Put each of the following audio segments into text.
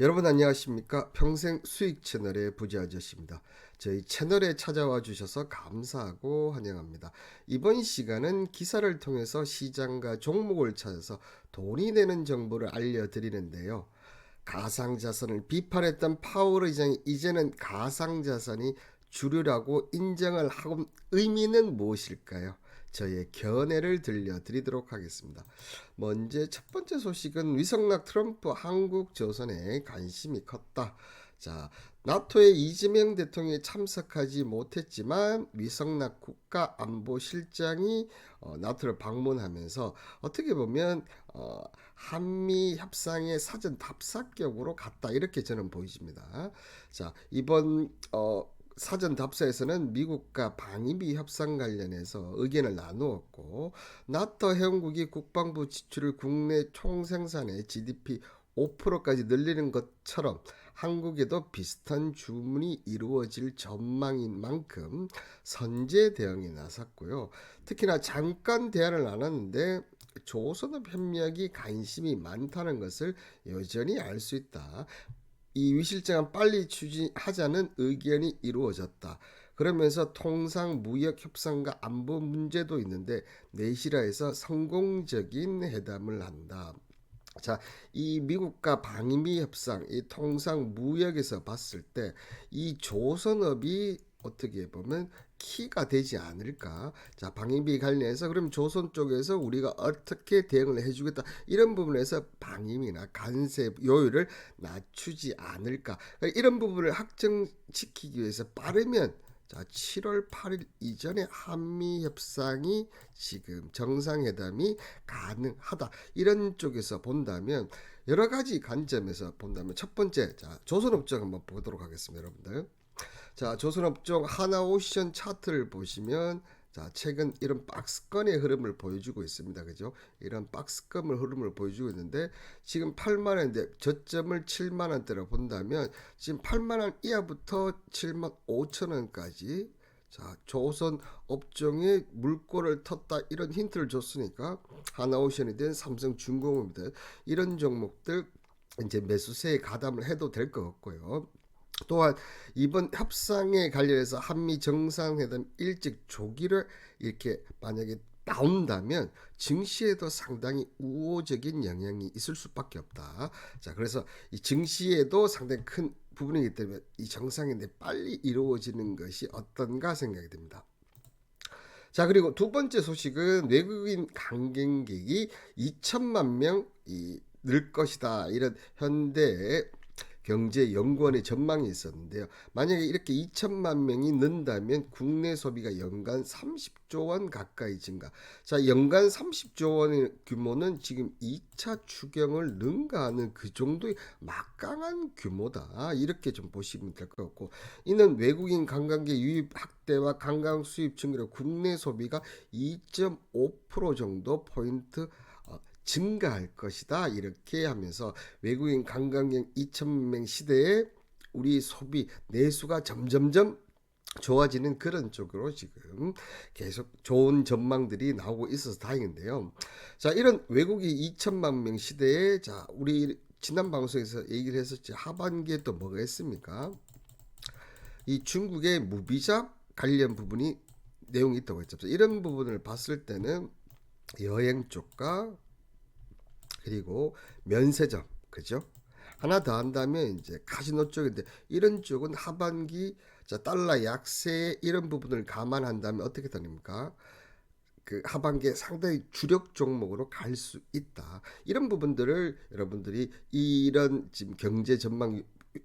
여러분 안녕하십니까? 평생 수익 채널의 부자 아저씨입니다. 저희 채널에 찾아와 주셔서 감사하고 환영합니다. 이번 시간은 기사를 통해서 시장과 종목을 찾아서 돈이 되는 정보를 알려드리는데요. 가상자산을 비판했던 파월 의장이 이제는 가상자산이 주류라고 인정을 하고 의미는 무엇일까요? 저의 견해를 들려드리도록 하겠습니다. 먼저 첫 번째 소식은 위성락 트럼프 한국 조선에 관심이 컸다. 자, 나토의 이재명 대통령이 참석하지 못했지만 위성락 국가안보실장이 나토를 방문하면서 어떻게 보면 한미 협상의 사전 답사격으로 갔다 이렇게 저는 보여집니다. 자, 이번 사전 답사에서는 미국과 방위비 협상 관련해서 의견을 나누었고 나토 회원국이 국방부 지출을 국내 총생산의 GDP 5%까지 늘리는 것처럼 한국에도 비슷한 주문이 이루어질 전망인 만큼 선제 대응에 나섰고요. 특히나 잠깐 대화를 나눴는데 조선업 협력이 관심이 많다는 것을 여전히 알 수 있다. 이 위실장은 빨리 추진하자는 의견이 이루어졌다. 그러면서 통상 무역 협상과 안보 문제도 있는데 내실화해서 성공적인 회담을 한다. 자, 이 미국과 방미 협상, 이 통상 무역에서 봤을 때 이 조선업이 어떻게 보면 키가 되지 않을까. 자, 방위비 관련해서 그럼 조선 쪽에서 우리가 어떻게 대응을 해주겠다. 이런 부분에서 방위비나 관세 요율을 낮추지 않을까. 그러니까 이런 부분을 확정시키기 위해서 빠르면 자, 7월 8일 이전에 한미 협상이 지금 정상회담이 가능하다. 이런 쪽에서 본다면 여러 가지 관점에서 본다면 첫 번째, 자, 조선업종 한번 보도록 하겠습니다, 여러분들. 자, 조선업종 하나오션 차트를 보시면 자, 최근 이런 박스권의 흐름을 보여주고 있습니다. 그죠? 이런 박스권의 흐름을 보여주고 있는데 지금 8만 원인데 저점을 7만 원대로 본다면 지금 8만 원 이하부터 7만 5천 원까지 자, 조선 업종의 물꼬를 텄다 이런 힌트를 줬으니까 하나오션이든 삼성중공업이든 이런 종목들 이제 매수세에 가담을 해도 될 것 같고요. 또한 이번 협상에 관련해서 한미 정상회담 일찍 조기를 이렇게 만약에 나온다면 증시에도 상당히 우호적인 영향이 있을 수밖에 없다. 자, 그래서 이 증시에도 상당히 큰 부분이기 때문에 이 정상회담이 빨리 이루어지는 것이 어떤가 생각이 듭니다. 자, 그리고 두 번째 소식은 외국인 관광객이 2천만 명이 늘 것이다. 이런 현대 경제연구원의 전망이 있었는데요. 만약에 이렇게 2천만 명이 는다면 국내 소비가 연간 30조 원 가까이 증가. 자, 연간 30조 원의 규모는 지금 2차 추경을 능가하는 그 정도의 막강한 규모다. 이렇게 좀 보시면 될 것 같고, 이는 외국인 관광객 유입 확대와 관광 수입 증가로 국내 소비가 2.5% 정도 포인트 증가할 것이다. 이렇게 하면서 외국인 관광객 2천만 명 시대에 우리 소비 내수가 점점점 좋아지는 그런 쪽으로 지금 계속 좋은 전망들이 나오고 있어서 다행인데요. 자, 이런 외국인 2천만 명 시대에 자, 우리 지난 방송에서 얘기를 했었지 하반기에 또 뭐가 있습니까? 이 중국의 무비자 관련 부분이 내용이 있다고 했죠. 이런 부분을 봤을 때는 여행 쪽과 그리고 면세점, 그죠? 하나 더 한다면 이제 카지노 쪽인데 이런 쪽은 하반기 자 달러 약세 이런 부분을 감안한다면 어떻게 됩니까? 그 하반기에 상당히 주력 종목으로 갈 수 있다. 이런 부분들을 여러분들이 이런 지금 경제 전망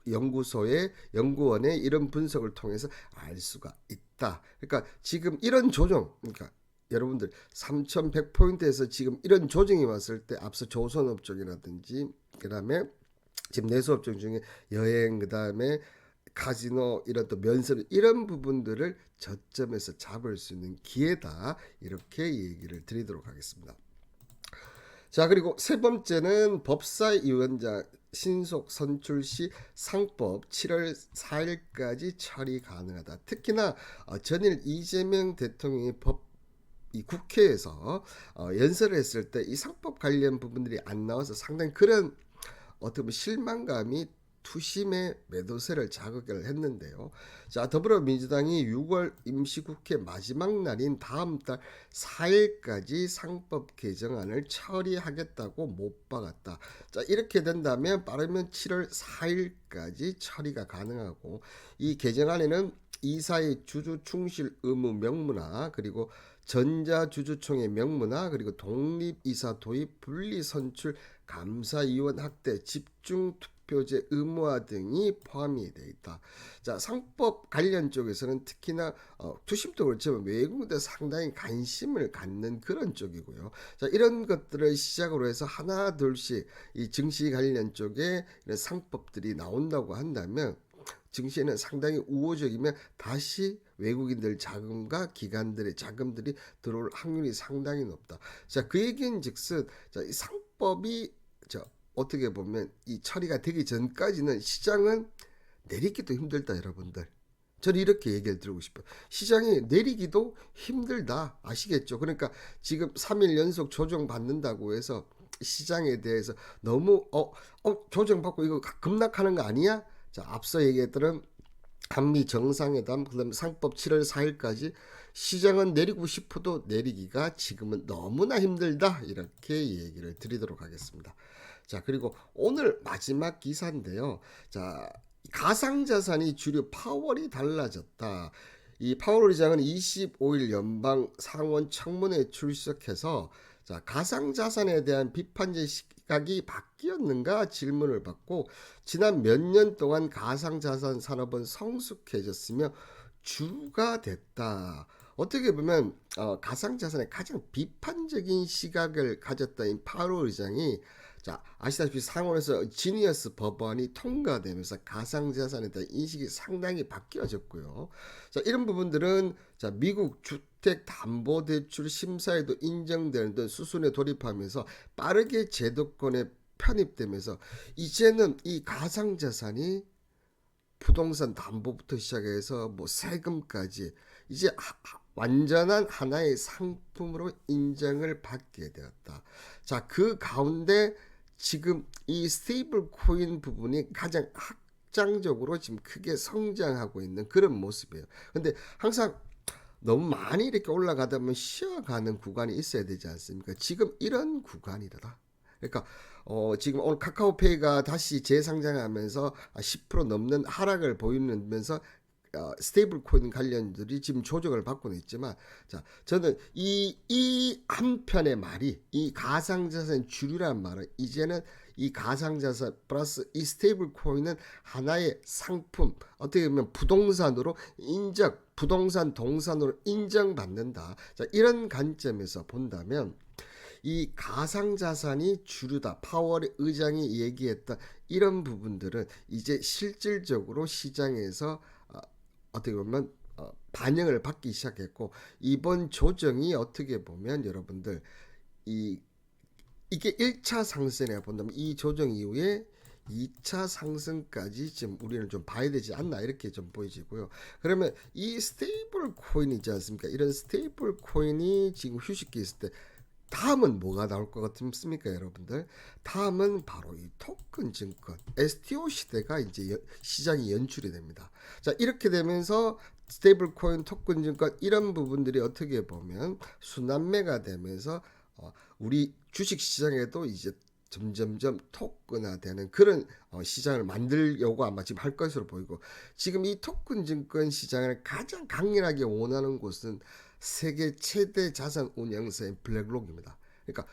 연구소의 연구원의 이런 분석을 통해서 알 수가 있다. 그러니까 지금 이런 조정, 그러니까 여러분들 3,100포인트에서 지금 이런 조정이 왔을 때 앞서 조선업종이라든지 그다음에 지금 내수업종 중에 여행 그다음에 카지노 이런 또 면세 이런 부분들을 저점에서 잡을 수 있는 기회다 이렇게 얘기를 드리도록 하겠습니다. 자, 그리고 세 번째는 법사위원장 신속 선출 시 상법 7월 4일까지 처리 가능하다. 특히나 전일 이재명 대통령이 이 국회에서 연설을 했을 때 이 상법 관련 부분들이 안 나와서 상당히 그런 어떻게 보면 실망감이 투심의 매도세를 자극을 했는데요. 자, 더불어민주당이 6월 임시국회 마지막 날인 다음 달 4일까지 상법 개정안을 처리하겠다고 못 박았다. 자, 이렇게 된다면 빠르면 7월 4일까지 처리가 가능하고, 이 개정안에는 이사의 주주 충실 의무 명문화, 그리고 전자주주총회 명문화, 그리고 독립이사 도입, 분리선출, 감사위원 확대, 집중투표제 의무화 등이 포함이 되어 있다. 자, 상법 관련 쪽에서는 특히나 투심도 그렇지만 외국인들 상당히 관심을 갖는 그런 쪽이고요. 자, 이런 것들을 시작으로 해서 하나 둘씩 이 증시 관련 쪽에 이런 상법들이 나온다고 한다면, 증시에는 상당히 우호적이면 다시 외국인들 자금과 기관들의 자금들이 들어올 확률이 상당히 높다. 자, 그 얘기인즉슨, 자, 이 상법이 어떻게 보면 이 처리가 되기 전까지는 시장은 내리기도 힘들다, 여러분들. 저는 이렇게 얘기를 드리고 싶어요. 시장이 내리기도 힘들다. 아시겠죠? 그러니까 지금 3일 연속 조정받는다고 해서 시장에 대해서 너무 조정받고 이거 급락하는 거 아니야? 자, 앞서 얘기했던 한미 정상회담, 그다음 상법 7월 4일까지 시장은 내리고 싶어도 내리기가 지금은 너무나 힘들다, 이렇게 얘기를 드리도록 하겠습니다. 자, 그리고 오늘 마지막 기사인데요. 자, 가상자산이 주류 파월이 달라졌다. 이 파월 의장은 25일 연방 상원 청문회에 출석해서, 자, 가상자산에 대한 비판적 시각이 바뀌었는가 질문을 받고, 지난 몇 년 동안 가상자산 산업은 성숙해졌으며 주가 됐다. 어떻게 보면 가상자산에 가장 비판적인 시각을 가졌던 이 파월 의장이, 자, 아시다시피 상원에서 지니어스 법안이 통과되면서 가상자산에 대한 인식이 상당히 바뀌어졌고요. 자, 이런 부분들은, 자, 미국 주택담보대출 심사에도 인정되는 등 수순에 돌입하면서 빠르게 제도권에 편입되면서 이제는 이 가상자산이 부동산 담보부터 시작해서 뭐 세금까지 이제 완전한 하나의 상품으로 인정을 받게 되었다. 자, 그 가운데 지금 이 스테이블 코인 부분이 가장 확장적으로 지금 크게 성장하고 있는 그런 모습이에요. 근데 항상 너무 많이 이렇게 올라가다 보면 쉬어가는 구간이 있어야 되지 않습니까? 지금 이런 구간이다. 그러니까 지금 오늘 카카오페이가 다시 재상장하면서 10% 넘는 하락을 보이면서 스테이블 코인 관련들이 지금 조정을 받고는 있지만, 자, 저는 이 한편의 말이, 이 가상자산 주류란 말은 이제는 이 가상자산 플러스 이 스테이블 코인은 하나의 상품, 어떻게 보면 부동산으로 부동산 동산으로 인정받는다. 자, 이런 관점에서 본다면 이 가상자산이 주류다, 파월 의장이 얘기했던 이런 부분들은 이제 실질적으로 시장에서 어떻게 보면 반영을 받기 시작했고, 이번 조정이 어떻게 보면 여러분들 이게 1차 상승이라 본다면 이 조정 이후에 2차 상승까지 지금 우리는 좀 봐야 되지 않나, 이렇게 좀 보여지고요. 그러면 이 스테이블 코인이지 않습니까? 이런 스테이블 코인이 지금 휴식기 있을 때 다음은 뭐가 나올 것 같습니까, 여러분들? 다음은 바로 이 토큰 증권, STO 시대가 이제 시장이 연출이 됩니다. 자, 이렇게 되면서 스테이블 코인, 토큰 증권 이런 부분들이 어떻게 보면 순환매가 되면서 우리 주식 시장에도 이제 점점점 토큰화되는 그런 시장을 만들려고 아마 지금 할 것으로 보이고, 지금 이 토큰 증권 시장을 가장 강렬하게 원하는 곳은 세계 최대 자산 운용사인 블랙록입니다. 그러니까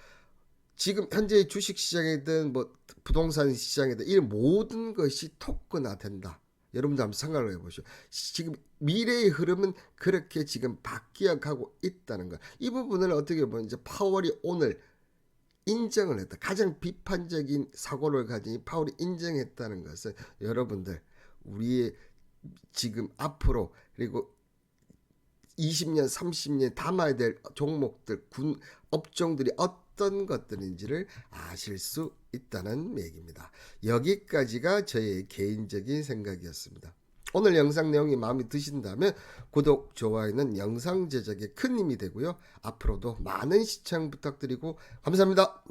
지금 현재 주식 시장이든 뭐 부동산 시장이든 이 모든 것이 토큰화된다. 여러분들 한번 생각을 해보시죠. 지금 미래의 흐름은 그렇게 지금 바뀌어가고 있다는 것. 이 부분을 어떻게 보면 이제 파월이 오늘 인정을 했다. 가장 비판적인 사고를 가진 파월이 인정했다는 것은 여러분들 우리의 지금 앞으로 그리고 20년, 30년 담아야 될 종목들, 업종들이 어떤 것들인지를 아실 수 있다는 얘기입니다. 여기까지가 저의 개인적인 생각이었습니다. 오늘 영상 내용이 마음에 드신다면 구독, 좋아요는 영상 제작에 큰 힘이 되고요. 앞으로도 많은 시청 부탁드리고 감사합니다.